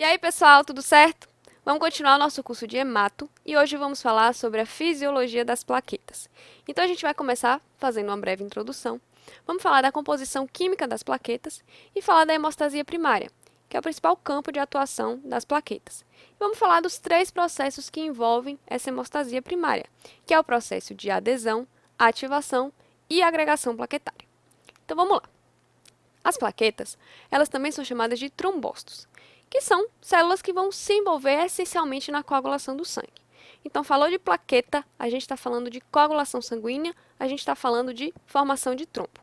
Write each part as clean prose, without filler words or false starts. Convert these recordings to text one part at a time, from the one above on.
E aí, pessoal, tudo certo? Vamos continuar o nosso curso de hemato e hoje vamos falar sobre a fisiologia das plaquetas. Então, a gente vai começar fazendo uma breve introdução. Vamos falar da composição química das plaquetas e falar da hemostasia primária, que é o principal campo de atuação das plaquetas. E vamos falar dos três processos que envolvem essa hemostasia primária, que é o processo de adesão, ativação e agregação plaquetária. Então, vamos lá. As plaquetas, elas também são chamadas de trombócitos, que são células que vão se envolver essencialmente na coagulação do sangue. Então, falou de plaqueta, a gente está falando de coagulação sanguínea, a gente está falando de formação de trombo.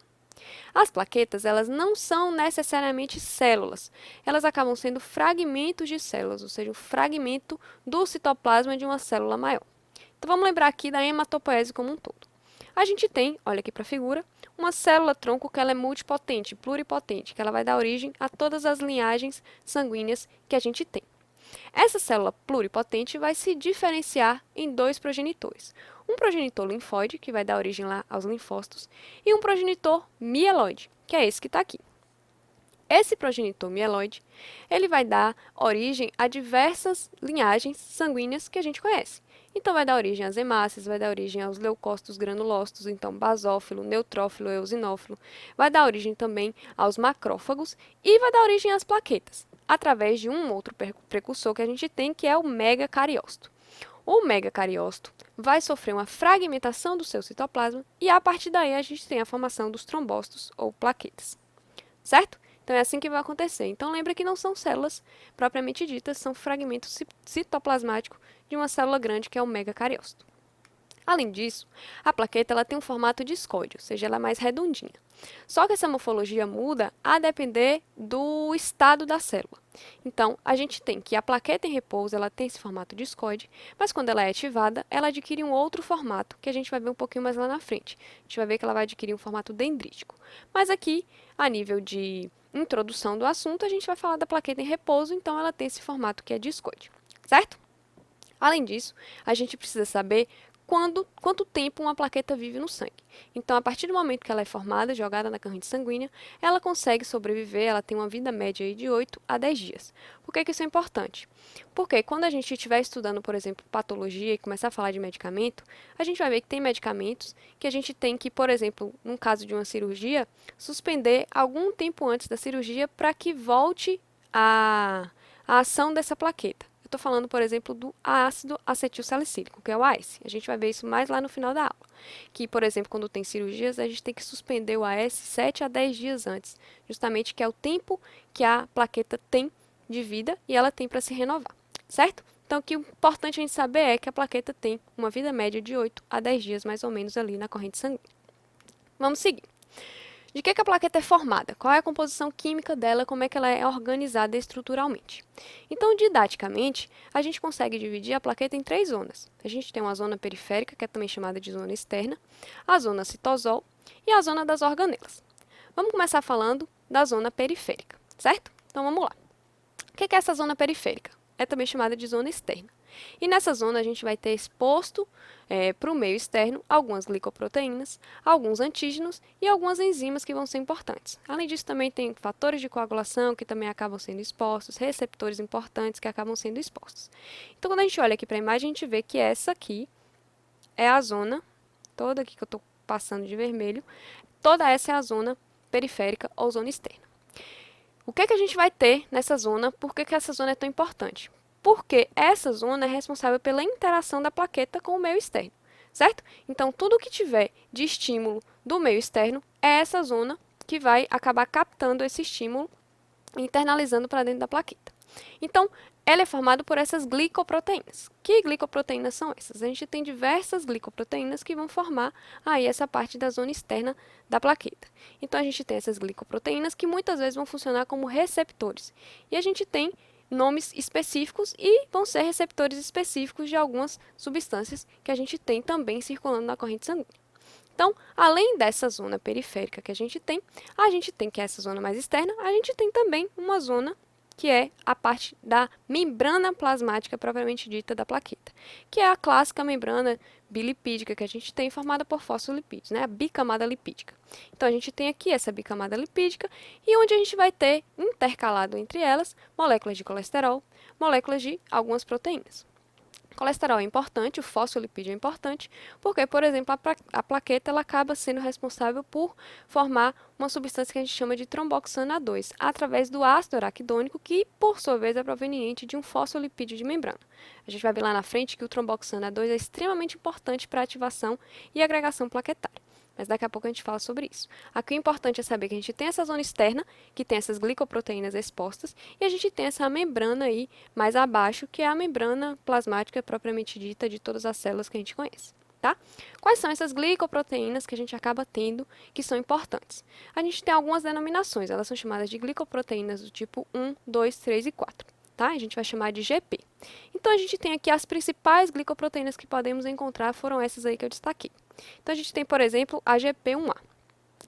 As plaquetas, elas não são necessariamente células, elas acabam sendo fragmentos de células, ou seja, um fragmento do citoplasma de uma célula maior. Então, vamos lembrar aqui da hematopoese como um todo. A gente tem, olha aqui para a figura, uma célula-tronco que ela é multipotente, pluripotente, que ela vai dar origem a todas as linhagens sanguíneas que a gente tem. Essa célula pluripotente vai se diferenciar em dois progenitores. Um progenitor linfóide, que vai dar origem lá aos linfócitos, e um progenitor mieloide, que é esse que está aqui. Esse progenitor mieloide, ele vai dar origem a diversas linhagens sanguíneas que a gente conhece. Então, vai dar origem às hemácias, vai dar origem aos leucócitos granulócitos, então basófilo, neutrófilo, eosinófilo. Vai dar origem também aos macrófagos e vai dar origem às plaquetas, através de um outro precursor que a gente tem, que é o megacariócito. O megacariócito vai sofrer uma fragmentação do seu citoplasma e, a partir daí, a gente tem a formação dos trombócitos ou plaquetas. Certo? Então, é assim que vai acontecer. Então, lembra que não são células propriamente ditas, são fragmentos citoplasmáticos de uma célula grande, que é o megacariócito. Além disso, a plaqueta ela tem um formato discoide, ou seja, ela é mais redondinha. Só que essa morfologia muda a depender do estado da célula. Então, a gente tem que a plaqueta em repouso ela tem esse formato discoide, mas quando ela é ativada, ela adquire um outro formato, que a gente vai ver um pouquinho mais lá na frente. A gente vai ver que ela vai adquirir um formato dendrítico. Mas aqui, a nível de introdução do assunto, a gente vai falar da plaqueta em repouso, então ela tem esse formato que é discoide, certo? Além disso, a gente precisa saber quanto tempo uma plaqueta vive no sangue. Então, a partir do momento que ela é formada, jogada na corrente sanguínea, ela consegue sobreviver, ela tem uma vida média aí de 8 a 10 dias. Por que isso é importante? Porque quando a gente estiver estudando, por exemplo, patologia e começar a falar de medicamento, a gente vai ver que tem medicamentos que a gente tem que, por exemplo, num caso de uma cirurgia, suspender algum tempo antes da cirurgia para que volte a ação dessa plaqueta. Estou falando, por exemplo, do ácido acetilsalicílico, que é o AS. A gente vai ver isso mais lá no final da aula. Que, por exemplo, quando tem cirurgias, a gente tem que suspender o AS 7 a 10 dias antes, justamente que é o tempo que a plaqueta tem de vida e ela tem para se renovar, certo? Então, o que é importante a gente saber é que a plaqueta tem uma vida média de 8 a 10 dias, mais ou menos, ali na corrente sanguínea. Vamos seguir. De que a plaqueta é formada? Qual é a composição química dela? Como é que ela é organizada estruturalmente? Então, didaticamente, a gente consegue dividir a plaqueta em três zonas. A gente tem uma zona periférica, que é também chamada de zona externa, a zona citosol e a zona das organelas. Vamos começar falando da zona periférica, certo? Então, vamos lá. O que é essa zona periférica? É também chamada de zona externa. E nessa zona a gente vai ter exposto para o meio externo algumas glicoproteínas, alguns antígenos e algumas enzimas que vão ser importantes. Além disso, também tem fatores de coagulação que também acabam sendo expostos, receptores importantes que acabam sendo expostos. Então, quando a gente olha aqui para a imagem, a gente vê que essa aqui é a zona, toda aqui que eu estou passando de vermelho, toda essa é a zona periférica ou zona externa. O que é que a gente vai ter nessa zona? Por que essa zona é tão importante? Porque essa zona é responsável pela interação da plaqueta com o meio externo, certo? Então, tudo que tiver de estímulo do meio externo é essa zona que vai acabar captando esse estímulo e internalizando para dentro da plaqueta. Então, ela é formada por essas glicoproteínas. Que glicoproteínas são essas? A gente tem diversas glicoproteínas que vão formar aí essa parte da zona externa da plaqueta. Então, a gente tem essas glicoproteínas que muitas vezes vão funcionar como receptores. E a gente tem nomes específicos e vão ser receptores específicos de algumas substâncias que a gente tem também circulando na corrente sanguínea. Então, além dessa zona periférica que a gente tem, que é essa zona mais externa, a gente tem também uma zona que é a parte da membrana plasmática propriamente dita da plaqueta, que é a clássica membrana bilipídica que a gente tem formada por fosfolipídios, né? A bicamada lipídica. Então, a gente tem aqui essa bicamada lipídica e onde a gente vai ter intercalado entre elas moléculas de colesterol, moléculas de algumas proteínas. O colesterol é importante, o fosfolipídio é importante, porque, por exemplo, a plaqueta ela acaba sendo responsável por formar uma substância que a gente chama de tromboxana A2, através do ácido araquidônico, que, por sua vez, é proveniente de um fosfolipídio de membrana. A gente vai ver lá na frente que o tromboxana A2 é extremamente importante para a ativação e agregação plaquetária. Mas daqui a pouco a gente fala sobre isso. Aqui o importante é saber que a gente tem essa zona externa, que tem essas glicoproteínas expostas, e a gente tem essa membrana aí mais abaixo, que é a membrana plasmática propriamente dita de todas as células que a gente conhece. Tá? Quais são essas glicoproteínas que a gente acaba tendo que são importantes? A gente tem algumas denominações, elas são chamadas de glicoproteínas do tipo 1, 2, 3 e 4. Tá? A gente vai chamar de GP. Então, a gente tem aqui as principais glicoproteínas que podemos encontrar, foram essas aí que eu destaquei. Então, a gente tem, por exemplo, a GP1A.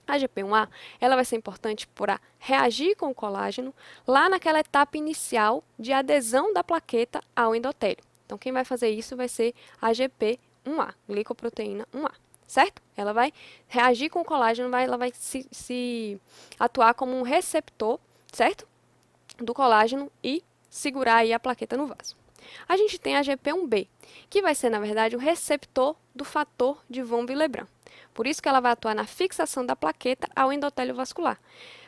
A GP1A, ela vai ser importante para reagir com o colágeno lá naquela etapa inicial de adesão da plaqueta ao endotélio. Então, quem vai fazer isso vai ser a GP1A, glicoproteína 1A, certo? Ela vai reagir com o colágeno, ela vai se atuar como um receptor, certo? Do colágeno e segurar aí a plaqueta no vaso. A gente tem a GP1B, que vai ser, na verdade, o receptor do fator de von Willebrand. Por isso que ela vai atuar na fixação da plaqueta ao endotélio vascular,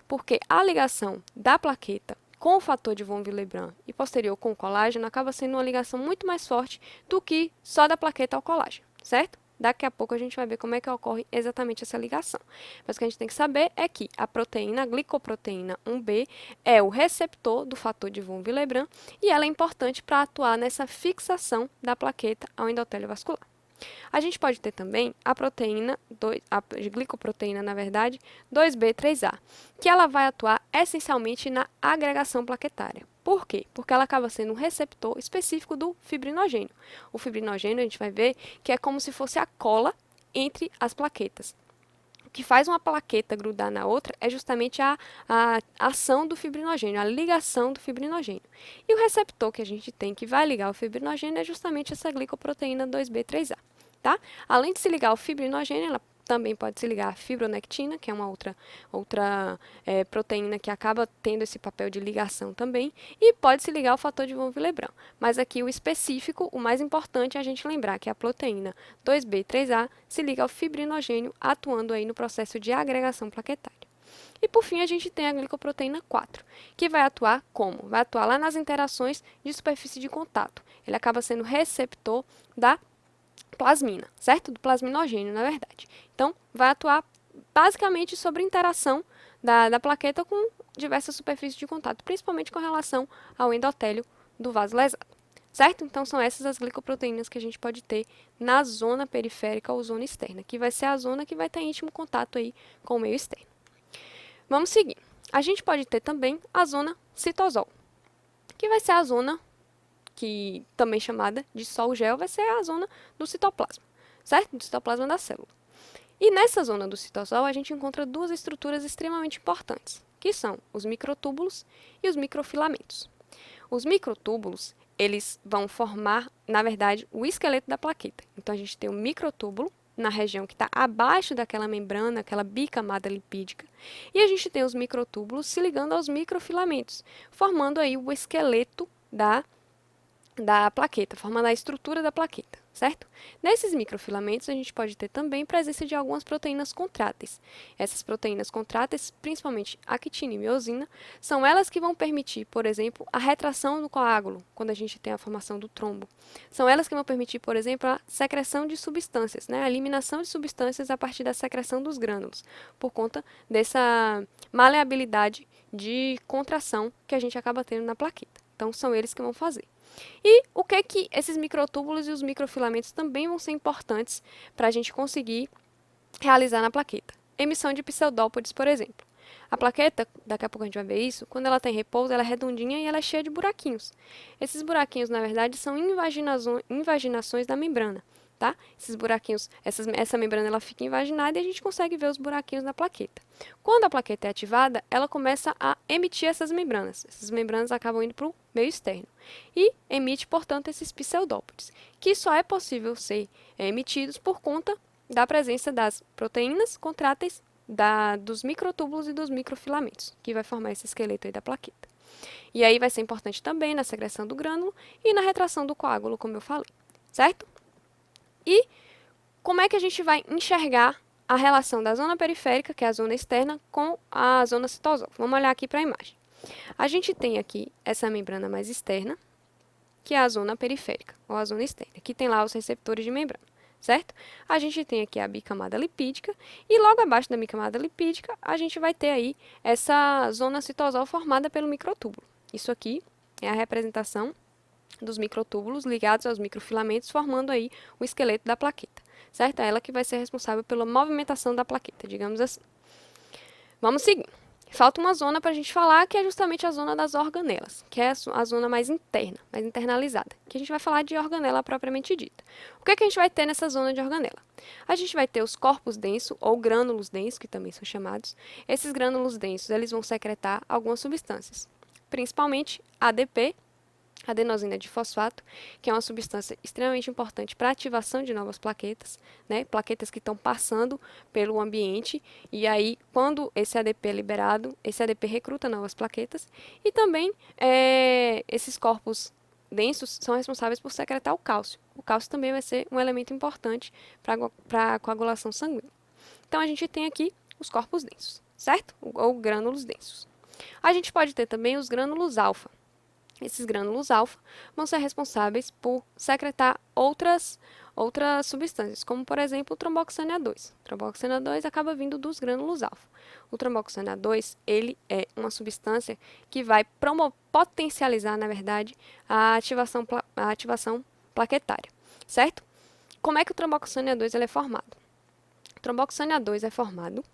porque a ligação da plaqueta com o fator de von Willebrand e posterior com o colágeno acaba sendo uma ligação muito mais forte do que só da plaqueta ao colágeno, certo? Daqui a pouco a gente vai ver como é que ocorre exatamente essa ligação. Mas o que a gente tem que saber é que a proteína, a glicoproteína 1B, é o receptor do fator de von Willebrand e ela é importante para atuar nessa fixação da plaqueta ao endotélio vascular. A gente pode ter também a proteína, a glicoproteína, na verdade, 2B3A, que ela vai atuar essencialmente na agregação plaquetária. Por quê? Porque ela acaba sendo um receptor específico do fibrinogênio. O fibrinogênio, a gente vai ver que é como se fosse a cola entre as plaquetas. O que faz uma plaqueta grudar na outra é justamente a ação do fibrinogênio, a ligação do fibrinogênio. E o receptor que a gente tem que vai ligar o fibrinogênio é justamente essa glicoproteína 2B3A. Tá? Além de se ligar ao fibrinogênio, ela também pode se ligar à fibronectina, que é uma outra proteína que acaba tendo esse papel de ligação também, e pode se ligar ao fator de von Willebrand. Mas aqui o específico, o mais importante é a gente lembrar que a proteína 2B3A se liga ao fibrinogênio, atuando aí no processo de agregação plaquetária. E por fim, a gente tem a glicoproteína 4, que vai atuar como? Vai atuar lá nas interações de superfície de contato. Ele acaba sendo receptor da plasmina, certo? Do plasminogênio, na verdade. Então, vai atuar basicamente sobre a interação da plaqueta com diversas superfícies de contato, principalmente com relação ao endotélio do vaso lesado, certo? Então, são essas as glicoproteínas que a gente pode ter na zona periférica ou zona externa, que vai ser a zona que vai ter íntimo contato aí com o meio externo. Vamos seguir. A gente pode ter também a zona citosol, que vai ser a zona que também chamada de sol-gel, vai ser a zona do citoplasma, certo? Do citoplasma da célula. E nessa zona do citosol, a gente encontra duas estruturas extremamente importantes, que são os microtúbulos e os microfilamentos. Os microtúbulos, eles vão formar, na verdade, o esqueleto da plaqueta. Então, a gente tem o microtúbulo na região que está abaixo daquela membrana, aquela bicamada lipídica, e a gente tem os microtúbulos se ligando aos microfilamentos, formando aí o esqueleto da plaqueta, formando a estrutura da plaqueta, certo? Nesses microfilamentos, a gente pode ter também presença de algumas proteínas contráteis. Essas proteínas contráteis, principalmente a quitina e miosina, são elas que vão permitir, por exemplo, a retração do coágulo, quando a gente tem a formação do trombo. São elas que vão permitir, por exemplo, a secreção de substâncias, né? A eliminação de substâncias a partir da secreção dos grânulos, por conta dessa maleabilidade de contração que a gente acaba tendo na plaqueta. Então, são eles que vão fazer. E o que esses microtúbulos e os microfilamentos também vão ser importantes para a gente conseguir realizar na plaqueta? Emissão de pseudópodes, por exemplo. A plaqueta, daqui a pouco a gente vai ver isso, quando ela tem repouso, ela é redondinha e ela é cheia de buraquinhos. Esses buraquinhos, na verdade, são invaginações da membrana. tá? Esses buraquinhos, essa membrana ela fica invaginada e a gente consegue ver os buraquinhos na plaqueta. Quando a plaqueta é ativada, ela começa a emitir essas membranas. Essas membranas acabam indo para o meio externo e emite, portanto, esses pseudópodes, que só é possível ser emitidos por conta da presença das proteínas contráteis dos microtúbulos e dos microfilamentos, que vai formar esse esqueleto aí da plaqueta. E aí vai ser importante também na secreção do grânulo e na retração do coágulo, como eu falei, certo? E como é que a gente vai enxergar a relação da zona periférica, que é a zona externa, com a zona citosófica? Vamos olhar aqui para a imagem. A gente tem aqui essa membrana mais externa, que é a zona periférica, ou a zona externa, que tem lá os receptores de membrana, certo? A gente tem aqui a bicamada lipídica, e logo abaixo da bicamada lipídica, a gente vai ter aí essa zona citosol formada pelo microtúbulo. Isso aqui é a representação dos microtúbulos ligados aos microfilamentos, formando aí o esqueleto da plaqueta, certo? É ela que vai ser responsável pela movimentação da plaqueta, digamos assim. Vamos seguir. Falta uma zona para a gente falar, que é justamente a zona das organelas, que é a zona mais interna, mais internalizada, que a gente vai falar de organela propriamente dita. O que é que a gente vai ter nessa zona de organela? A gente vai ter os corpos densos, ou grânulos densos, que também são chamados. Esses grânulos densos, eles vão secretar algumas substâncias, principalmente ADP, adenosina difosfato, que é uma substância extremamente importante para a ativação de novas plaquetas, né? Plaquetas que estão passando pelo ambiente, e aí, quando esse ADP é liberado, esse ADP recruta novas plaquetas, e também esses corpos densos são responsáveis por secretar o cálcio. O cálcio também vai ser um elemento importante para a coagulação sanguínea. Então, a gente tem aqui os corpos densos, certo? Ou grânulos densos. A gente pode ter também os grânulos alfa. Esses grânulos alfa vão ser responsáveis por secretar outras substâncias, como, por exemplo, o tromboxane A2. O tromboxane A2 acaba vindo dos grânulos alfa. O tromboxane A2, ele é uma substância que vai potencializar, na verdade, a ativação plaquetária, certo? Como é que o tromboxane A2 ele é formado? O tromboxane A2 é formado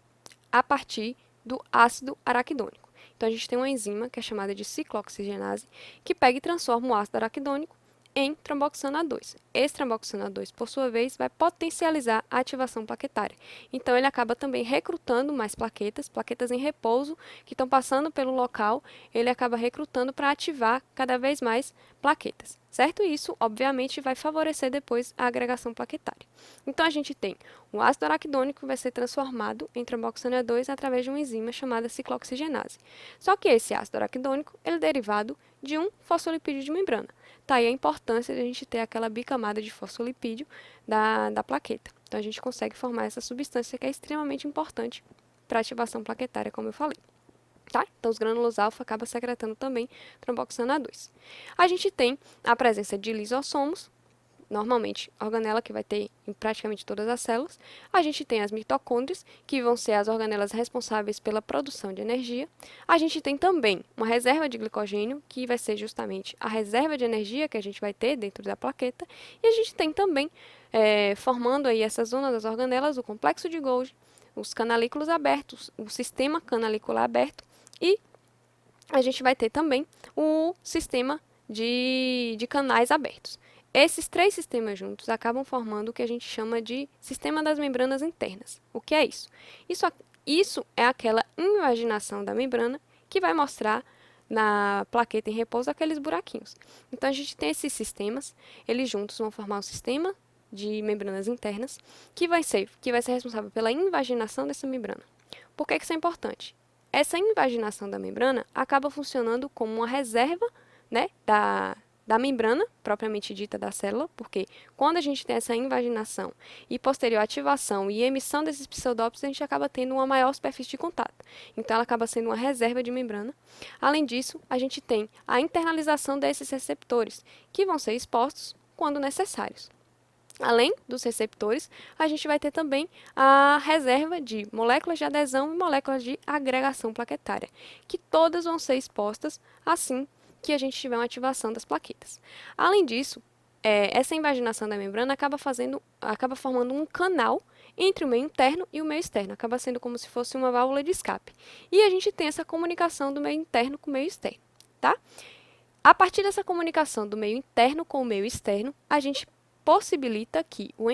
a partir do ácido araquidônico. Então, a gente tem uma enzima, que é chamada de ciclooxigenase, que pega e transforma o ácido araquidônico em tromboxano A2. Esse tromboxano A2, por sua vez, vai potencializar a ativação plaquetária. Então, ele acaba também recrutando mais plaquetas em repouso, que estão passando pelo local, ele acaba recrutando para ativar cada vez mais plaquetas, certo? E isso, obviamente, vai favorecer depois a agregação plaquetária. Então, a gente tem o ácido araquidônico que vai ser transformado em tromboxano A2 através de uma enzima chamada ciclooxigenase. Só que esse ácido araquidônico ele é derivado de um fosfolipídio de membrana. Tá aí a importância de a gente ter aquela bicamada de fosfolipídio da plaqueta. Então, a gente consegue formar essa substância que é extremamente importante para a ativação plaquetária, como eu falei. Tá? Então, os grânulos alfa acabam secretando também tromboxano A2. A gente tem a presença de lisossomos, normalmente a organela que vai ter em praticamente todas as células. A gente tem as mitocôndrias, que vão ser as organelas responsáveis pela produção de energia. A gente tem também uma reserva de glicogênio, que vai ser justamente a reserva de energia que a gente vai ter dentro da plaqueta. E a gente tem também, formando aí essa zona das organelas, o complexo de Golgi, os canalículos abertos, o sistema canalicular aberto, e a gente vai ter também o sistema de canais abertos. Esses três sistemas juntos acabam formando o que a gente chama de sistema das membranas internas. O que é isso? Isso é aquela invaginação da membrana que vai mostrar na plaqueta em repouso aqueles buraquinhos. Então, a gente tem esses sistemas, eles juntos vão formar o sistema de membranas internas, que vai ser responsável pela invaginação dessa membrana. Por que isso é importante? Essa invaginação da membrana acaba funcionando como uma reserva, né, da membrana, propriamente dita da célula, porque quando a gente tem essa invaginação e posterior ativação e emissão desses pseudópodos, a gente acaba tendo uma maior superfície de contato. Então, ela acaba sendo uma reserva de membrana. Além disso, a gente tem a internalização desses receptores, que vão ser expostos quando necessários. Além dos receptores, a gente vai ter também a reserva de moléculas de adesão e moléculas de agregação plaquetária, que todas vão ser expostas assim que a gente tiver uma ativação das plaquetas. Além disso, essa invaginação da membrana acaba formando um canal entre o meio interno e o meio externo, acaba sendo como se fosse uma válvula de escape. E a gente tem essa comunicação do meio interno com o meio externo, tá? A partir dessa comunicação do meio interno com o meio externo, a gente possibilita que o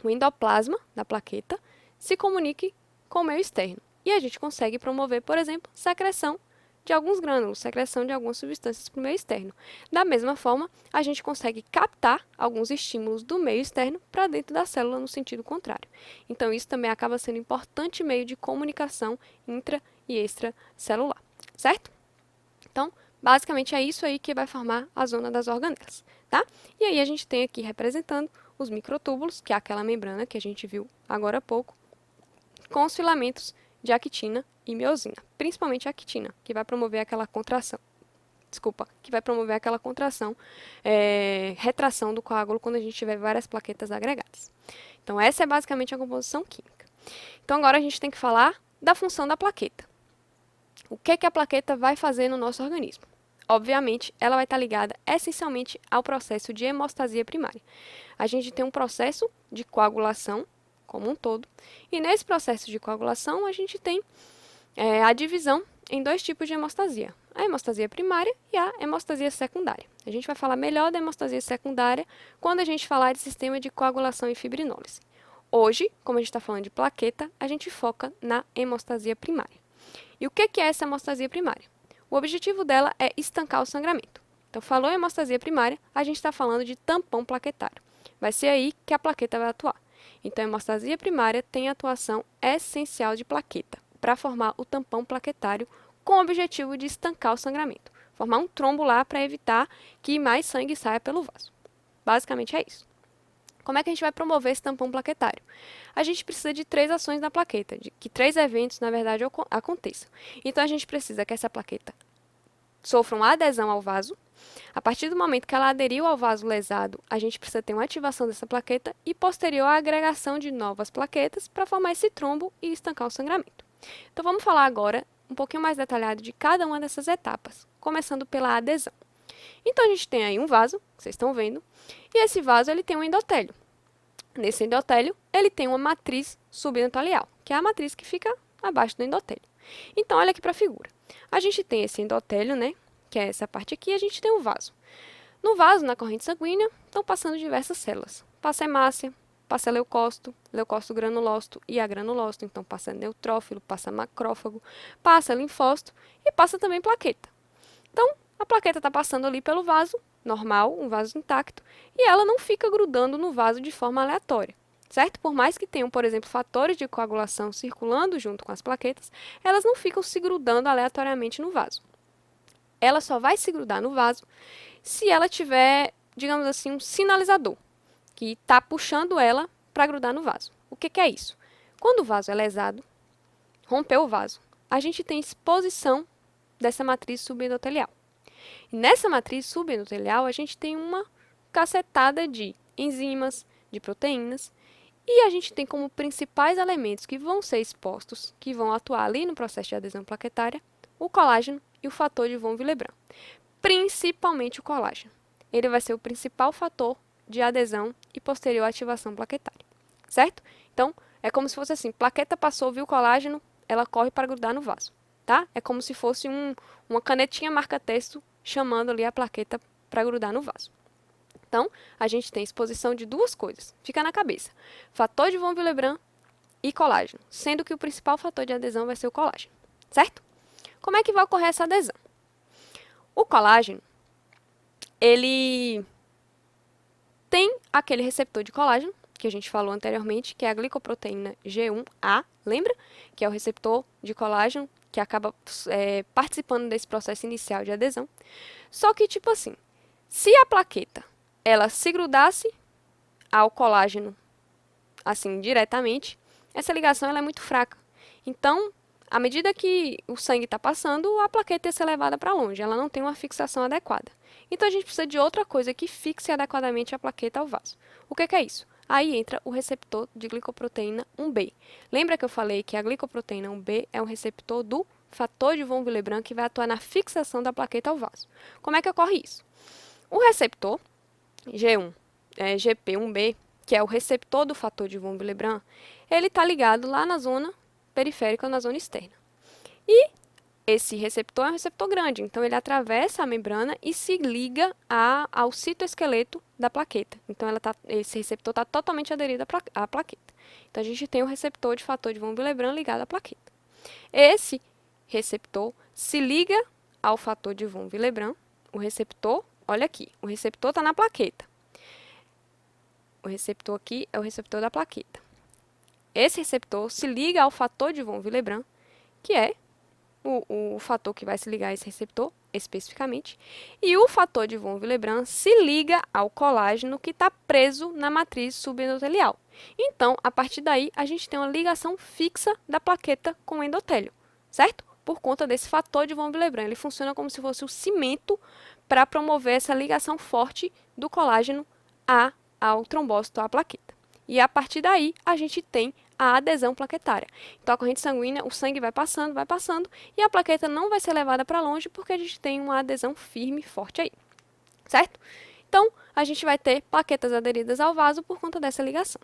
endoplasma da plaqueta se comunique com o meio externo. E a gente consegue promover, por exemplo, secreção de alguns grânulos, secreção de algumas substâncias para o meio externo. Da mesma forma, a gente consegue captar alguns estímulos do meio externo para dentro da célula no sentido contrário. Então, isso também acaba sendo um importante meio de comunicação intra- e extracelular, certo? Então, basicamente é isso aí que vai formar a zona das organelas, tá? E aí a gente tem aqui representando os microtúbulos, que é aquela membrana que a gente viu agora há pouco, com os filamentos de actina e miosina, principalmente a actina, que vai promover aquela contração. Retração do coágulo quando a gente tiver várias plaquetas agregadas. Então, essa é basicamente a composição química. Então, agora a gente tem que falar da função da plaqueta. O que a plaqueta vai fazer no nosso organismo? Obviamente, ela vai estar ligada essencialmente ao processo de hemostasia primária. A gente tem um processo de coagulação como um todo, e nesse processo de coagulação a gente tem a divisão em dois tipos de hemostasia, a hemostasia primária e a hemostasia secundária. A gente vai falar melhor da hemostasia secundária quando a gente falar de sistema de coagulação e fibrinólise. Hoje, como a gente está falando de plaqueta, a gente foca na hemostasia primária. E o que é essa hemostasia primária? O objetivo dela é estancar o sangramento. Então, falou em hemostasia primária, a gente está falando de tampão plaquetário. Vai ser aí que a plaqueta vai atuar. Então, a hemostasia primária tem atuação essencial de plaqueta para formar o tampão plaquetário com o objetivo de estancar o sangramento. Formar um trombo lá para evitar que mais sangue saia pelo vaso. Basicamente é isso. Como é que a gente vai promover esse tampão plaquetário? A gente precisa de 3 ações da plaqueta, de que 3 eventos, na verdade, aconteçam. Então, a gente precisa que essa plaqueta sofra uma adesão ao vaso. A partir do momento que ela aderiu ao vaso lesado, a gente precisa ter uma ativação dessa plaqueta e posterior a agregação de novas plaquetas para formar esse trombo e estancar o sangramento. Então, vamos falar agora um pouquinho mais detalhado de cada uma dessas etapas, começando pela adesão. Então, a gente tem aí um vaso, que vocês estão vendo, e esse vaso ele tem um endotélio. Nesse endotélio, ele tem uma matriz subendotelial, que é a matriz que fica abaixo do endotélio. Então, olha aqui para a figura. A gente tem esse endotélio, né, que é essa parte aqui, e a gente tem um vaso. No vaso, na corrente sanguínea, estão passando diversas células. Passa hemácia, passa leucócito, leucócito granulócito e agranulócito. Então, passa neutrófilo, passa macrófago, passa linfócito e passa também plaqueta. Então, a plaqueta está passando ali pelo vaso, normal, um vaso intacto, e ela não fica grudando no vaso de forma aleatória, certo? Por mais que tenham, por exemplo, fatores de coagulação circulando junto com as plaquetas, elas não ficam se grudando aleatoriamente no vaso. Ela só vai se grudar no vaso se ela tiver, digamos assim, um sinalizador, que está puxando ela para grudar no vaso. O que é isso? Quando o vaso é lesado, rompeu o vaso, a gente tem exposição dessa matriz subendotelial. E nessa matriz subendotelial, a gente tem uma cacetada de enzimas, de proteínas, e a gente tem como principais elementos que vão ser expostos, que vão atuar ali no processo de adesão plaquetária, o colágeno e o fator de von Willebrand. Principalmente o colágeno. Ele vai ser o principal fator de adesão e posterior ativação plaquetária, certo? Então, é como se fosse assim, plaqueta passou, viu o colágeno, ela corre para grudar no vaso, tá? É como se fosse uma canetinha marca-texto chamando ali a plaqueta para grudar no vaso. Então, a gente tem exposição de duas coisas, fica na cabeça, fator de von Willebrand e colágeno, sendo que o principal fator de adesão vai ser o colágeno, certo? Como é que vai ocorrer essa adesão? O colágeno, ele tem aquele receptor de colágeno, que a gente falou anteriormente, que é a glicoproteína G1A, lembra? Que é o receptor de colágeno que acaba participando desse processo inicial de adesão. Só que, tipo assim, se a plaqueta ela se grudasse ao colágeno, assim, diretamente, essa ligação ela é muito fraca. Então, à medida que o sangue está passando, a plaqueta ia ser levada para longe, ela não tem uma fixação adequada. Então, a gente precisa de outra coisa que fixe adequadamente a plaqueta ao vaso. O que é isso? Aí entra o receptor de glicoproteína 1B. Lembra que eu falei que a glicoproteína 1B é um receptor do fator de von Willebrand que vai atuar na fixação da plaqueta ao vaso. Como é que ocorre isso? O receptor GP1B, que é o receptor do fator de von Willebrand, ele está ligado lá na zona periférica ou na zona externa. E esse receptor é um receptor grande, então ele atravessa a membrana e se liga ao citoesqueleto da plaqueta. Então esse receptor está totalmente aderido à plaqueta. Então a gente tem o receptor de fator de von Willebrand ligado à plaqueta. Esse receptor se liga ao fator de von Willebrand. O receptor, olha aqui, o receptor está na plaqueta. O receptor aqui é o receptor da plaqueta. Esse receptor se liga ao fator de von Willebrand, que é o fator que vai se ligar a esse receptor, especificamente, e o fator de von Willebrand se liga ao colágeno que está preso na matriz subendotelial. Então, a partir daí, a gente tem uma ligação fixa da plaqueta com o endotélio, certo? Por conta desse fator de von Willebrand. Ele funciona como se fosse o cimento para promover essa ligação forte do colágeno ao trombócito, à plaqueta. E a partir daí, a gente tem a adesão plaquetária. Então, a corrente sanguínea, o sangue vai passando, e a plaqueta não vai ser levada para longe porque a gente tem uma adesão firme e forte aí, certo? Então, a gente vai ter plaquetas aderidas ao vaso por conta dessa ligação.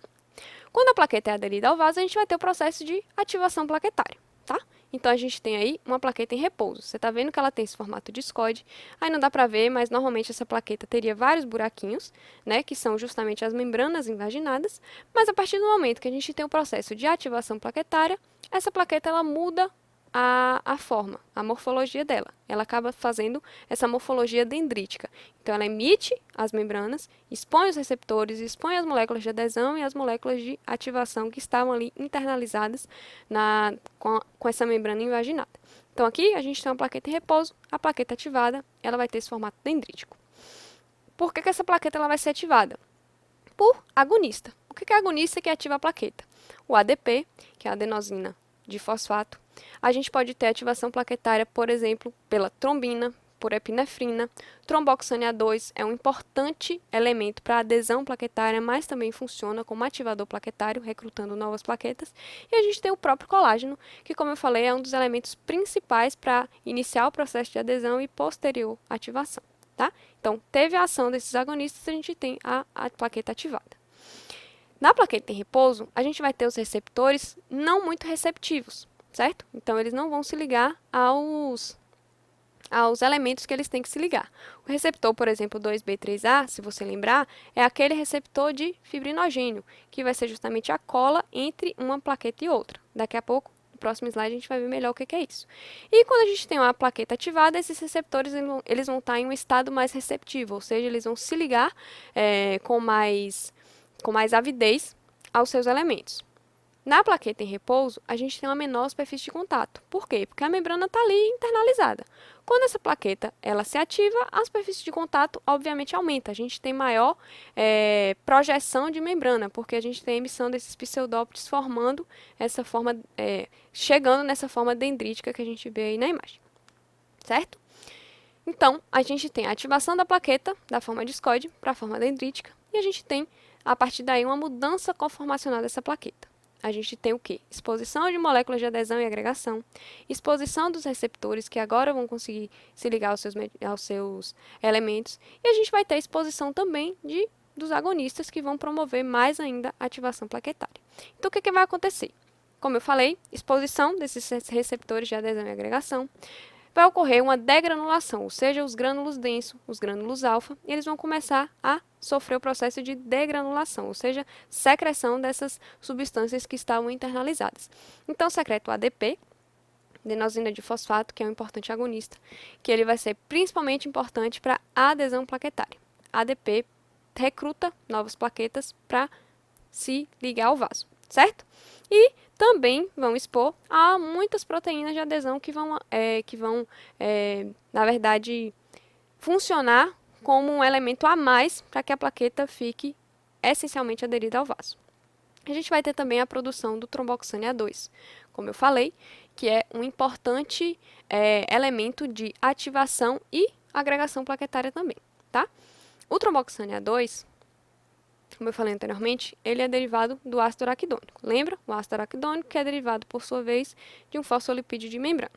Quando a plaqueta é aderida ao vaso, a gente vai ter o processo de ativação plaquetária, tá? Então, a gente tem aí uma plaqueta em repouso. Você está vendo que ela tem esse formato discoide. Aí não dá para ver, mas normalmente essa plaqueta teria vários buraquinhos, né, que são justamente as membranas invaginadas. Mas a partir do momento que a gente tem o processo de ativação plaquetária, essa plaqueta ela muda a forma, a morfologia dela. Ela acaba fazendo essa morfologia dendrítica. Então, ela emite as membranas, expõe os receptores, expõe as moléculas de adesão e as moléculas de ativação que estavam ali internalizadas com essa membrana invaginada. Então, aqui a gente tem uma plaqueta em repouso, a plaqueta ativada, ela vai ter esse formato dendrítico. Por que essa plaqueta ela vai ser ativada? Por agonista. O que é agonista que ativa a plaqueta? O ADP, que é a adenosina de fosfato. A gente pode ter ativação plaquetária, por exemplo, pela trombina, por epinefrina. Tromboxane A2 é um importante elemento para adesão plaquetária, mas também funciona como ativador plaquetário, recrutando novas plaquetas. E a gente tem o próprio colágeno, que, como eu falei, é um dos elementos principais para iniciar o processo de adesão e posterior ativação, tá? Então, teve a ação desses agonistas, a gente tem a plaqueta ativada. Na plaqueta em repouso, a gente vai ter os receptores não muito receptivos, certo? Então, eles não vão se ligar aos elementos que eles têm que se ligar. O receptor, por exemplo, 2B3A, se você lembrar, é aquele receptor de fibrinogênio, que vai ser justamente a cola entre uma plaqueta e outra. Daqui a pouco, no próximo slide, a gente vai ver melhor o que é isso. E quando a gente tem uma plaqueta ativada, esses receptores eles vão estar em um estado mais receptivo, ou seja, eles vão se ligar com mais avidez aos seus elementos. Na plaqueta em repouso, a gente tem uma menor superfície de contato. Por quê? Porque a membrana está ali internalizada. Quando essa plaqueta ela se ativa, a superfície de contato, obviamente, aumenta. A gente tem maior projeção de membrana, porque a gente tem a emissão desses pseudópteros formando essa forma, chegando nessa forma dendrítica que a gente vê aí na imagem. Certo? Então, a gente tem a ativação da plaqueta, da forma discoide para a forma dendrítica, e a gente tem, a partir daí, uma mudança conformacional dessa plaqueta. A gente tem o quê? Exposição de moléculas de adesão e agregação, exposição dos receptores, que agora vão conseguir se ligar aos seus elementos, e a gente vai ter exposição também dos agonistas, que vão promover mais ainda a ativação plaquetária. Então, o que vai acontecer? Como eu falei, exposição desses receptores de adesão e agregação, vai ocorrer uma degranulação, ou seja, os grânulos densos, os grânulos alfa, eles vão começar a sofrer o processo de degranulação, ou seja, secreção dessas substâncias que estavam internalizadas. Então, secreta o ADP, adenosina de fosfato, que é um importante agonista, que ele vai ser principalmente importante para a adesão plaquetária. ADP recruta novas plaquetas para se ligar ao vaso, certo? E também vão expor a muitas proteínas de adesão que vão, na verdade, funcionar como um elemento a mais para que a plaqueta fique essencialmente aderida ao vaso. A gente vai ter também a produção do tromboxane A2, como eu falei, que é um importante elemento de ativação e agregação plaquetária também, tá? O tromboxane A2, como eu falei anteriormente, ele é derivado do ácido araquidônico. Lembra? O ácido araquidônico que é derivado, por sua vez, de um fosfolipídio de membrana.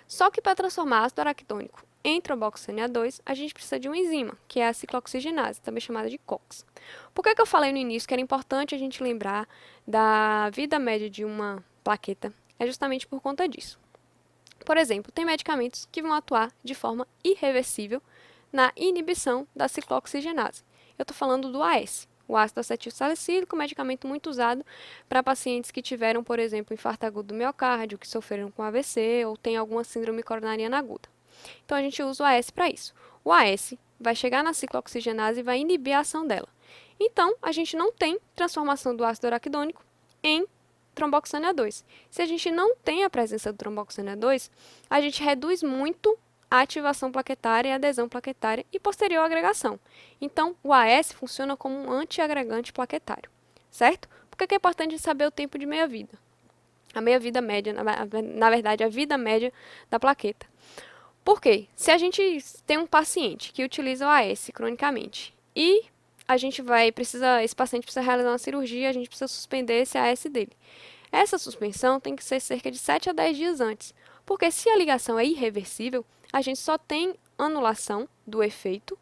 Só que para transformar ácido araquidônico em tromboxane A2, a gente precisa de uma enzima, que é a ciclooxigenase, também chamada de COX. Por que eu falei no início que era importante a gente lembrar da vida média de uma plaqueta? É justamente por conta disso. Por exemplo, tem medicamentos que vão atuar de forma irreversível na inibição da ciclooxigenase. Eu estou falando do AS, o ácido acetil salicílico, medicamento muito usado para pacientes que tiveram, por exemplo, infarto agudo do miocárdio, que sofreram com AVC ou tem alguma síndrome coronariana aguda. Então, a gente usa o AS para isso. O AS vai chegar na ciclooxigenase e vai inibir a ação dela. Então, a gente não tem transformação do ácido araquidônico em tromboxane A2. Se a gente não tem a presença do tromboxane A2, a gente reduz muito a ativação plaquetária e a adesão plaquetária e posterior agregação. Então, o AS funciona como um antiagregante plaquetário, certo? Por que é importante saber o tempo de meia-vida? A meia-vida média, na verdade, a vida média da plaqueta. Por quê? Se a gente tem um paciente que utiliza o AS cronicamente e esse paciente precisa realizar uma cirurgia, a gente precisa suspender esse AS dele. Essa suspensão tem que ser cerca de 7 a 10 dias antes, porque se a ligação é irreversível, a gente só tem anulação do efeito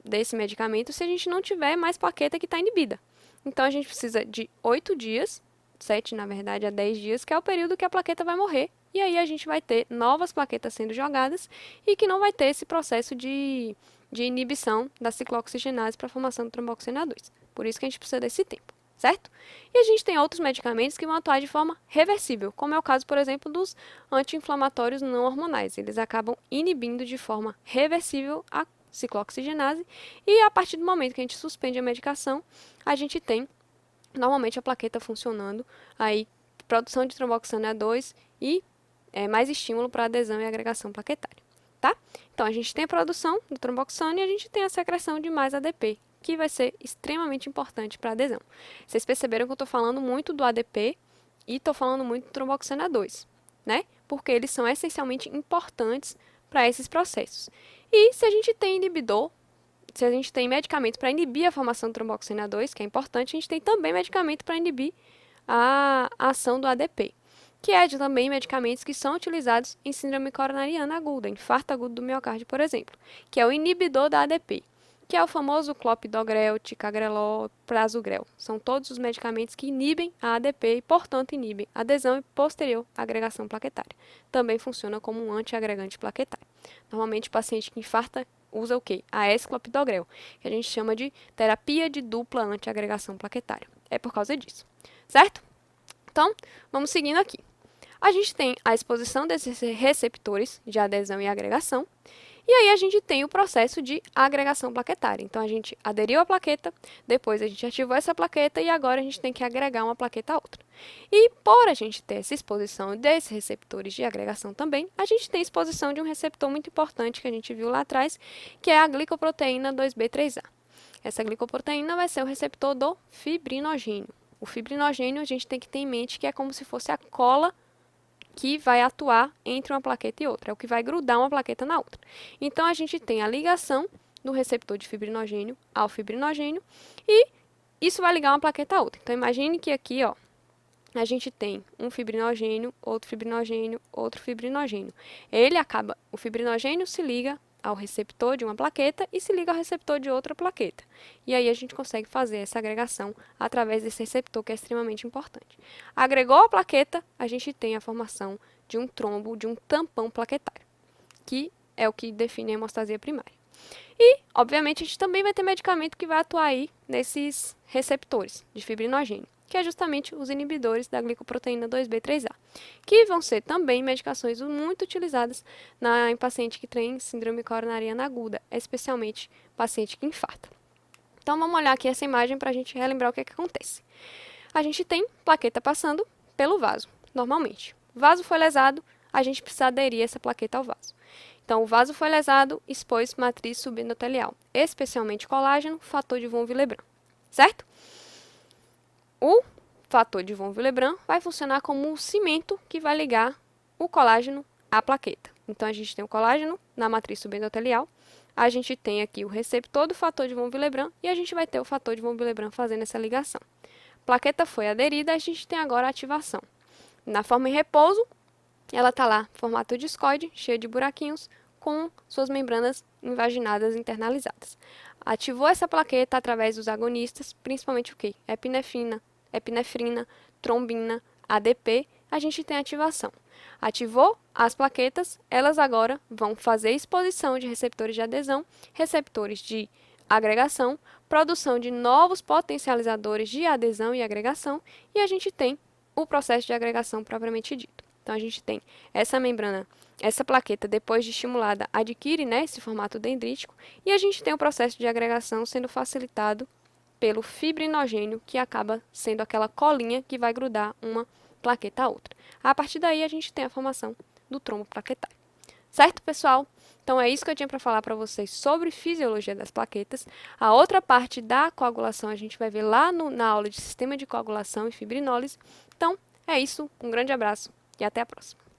desse medicamento se a gente não tiver mais plaqueta que está inibida. Então, a gente precisa de 8 dias, 7 na verdade, a 10 dias, que é o período que a plaqueta vai morrer, e aí a gente vai ter novas plaquetas sendo jogadas e que não vai ter esse processo de inibição da ciclooxigenase para a formação do tromboxane A2. Por isso que a gente precisa desse tempo, certo? E a gente tem outros medicamentos que vão atuar de forma reversível, como é o caso, por exemplo, dos anti-inflamatórios não hormonais. Eles acabam inibindo de forma reversível a ciclooxigenase e a partir do momento que a gente suspende a medicação, a gente tem normalmente a plaqueta funcionando, aí produção de tromboxane A2 e mais estímulo para adesão e agregação plaquetária, tá? Então, a gente tem a produção do tromboxane e a gente tem a secreção de mais ADP, que vai ser extremamente importante para a adesão. Vocês perceberam que eu estou falando muito do ADP e estou falando muito do tromboxane A2, né? Porque eles são essencialmente importantes para esses processos. E se a gente tem inibidor, se a gente tem medicamento para inibir a formação do tromboxane A2, que é importante, a gente tem também medicamento para inibir a ação do ADP, que é também medicamentos que são utilizados em síndrome coronariana aguda, infarto agudo do miocárdio, por exemplo, que é o inibidor da ADP, que é o famoso clopidogrel, ticagrelor, prasugrel. São todos os medicamentos que inibem a ADP e, portanto, inibem adesão e posterior agregação plaquetária. Também funciona como um antiagregante plaquetário. Normalmente, o paciente que infarta usa o quê? A S-clopidogrel, que a gente chama de terapia de dupla antiagregação plaquetária. É por causa disso, certo? Então, vamos seguindo aqui. A gente tem a exposição desses receptores de adesão e agregação, e aí a gente tem o processo de agregação plaquetária. Então, a gente aderiu à plaqueta, depois a gente ativou essa plaqueta e agora a gente tem que agregar uma plaqueta a outra. E por a gente ter essa exposição desses receptores de agregação também, a gente tem exposição de um receptor muito importante que a gente viu lá atrás, que é a glicoproteína 2B3A. Essa glicoproteína vai ser o receptor do fibrinogênio. O fibrinogênio a gente tem que ter em mente que é como se fosse a cola que vai atuar entre uma plaqueta e outra, é o que vai grudar uma plaqueta na outra. Então, a gente tem a ligação do receptor de fibrinogênio ao fibrinogênio e isso vai ligar uma plaqueta a outra. Então, imagine que aqui, ó, a gente tem um fibrinogênio, outro fibrinogênio, outro fibrinogênio. O fibrinogênio se liga ao receptor de uma plaqueta e se liga ao receptor de outra plaqueta. E aí a gente consegue fazer essa agregação através desse receptor que é extremamente importante. Agregou a plaqueta, a gente tem a formação de um trombo, de um tampão plaquetário, que é o que define a hemostasia primária. E, obviamente, a gente também vai ter medicamento que vai atuar aí nesses receptores de fibrinogênio, que é justamente os inibidores da glicoproteína 2B3A, que vão ser também medicações muito utilizadas em paciente que tem síndrome coronariana aguda, especialmente paciente que infarta. Então, vamos olhar aqui essa imagem para a gente relembrar o que é que acontece. A gente tem plaqueta passando pelo vaso, normalmente. O vaso foi lesado, a gente precisa aderir essa plaqueta ao vaso. Então, o vaso foi lesado, expôs matriz subendotelial, especialmente colágeno, fator de von Willebrand, certo? O fator de von Willebrand vai funcionar como um cimento que vai ligar o colágeno à plaqueta. Então, a gente tem o colágeno na matriz subendotelial, a gente tem aqui o receptor do fator de von Willebrand e a gente vai ter o fator de von Willebrand fazendo essa ligação. A plaqueta foi aderida, a gente tem agora a ativação. Na forma em repouso, ela está lá, formato discoide, cheia de buraquinhos, com suas membranas invaginadas internalizadas. Ativou essa plaqueta através dos agonistas, principalmente o quê? Epinefrina, trombina, ADP, a gente tem ativação. Ativou as plaquetas, elas agora vão fazer exposição de receptores de adesão, receptores de agregação, produção de novos potencializadores de adesão e agregação, e a gente tem o processo de agregação propriamente dito. Então, a gente tem essa membrana, essa plaqueta, depois de estimulada, adquire, né, esse formato dendrítico, e a gente tem o processo de agregação sendo facilitado pelo fibrinogênio, que acaba sendo aquela colinha que vai grudar uma plaqueta a outra. A partir daí, a gente tem a formação do trombo plaquetário. Certo, pessoal? Então, é isso que eu tinha para falar para vocês sobre fisiologia das plaquetas. A outra parte da coagulação a gente vai ver lá na aula de sistema de coagulação e fibrinólise. Então, é isso. Um grande abraço e até a próxima.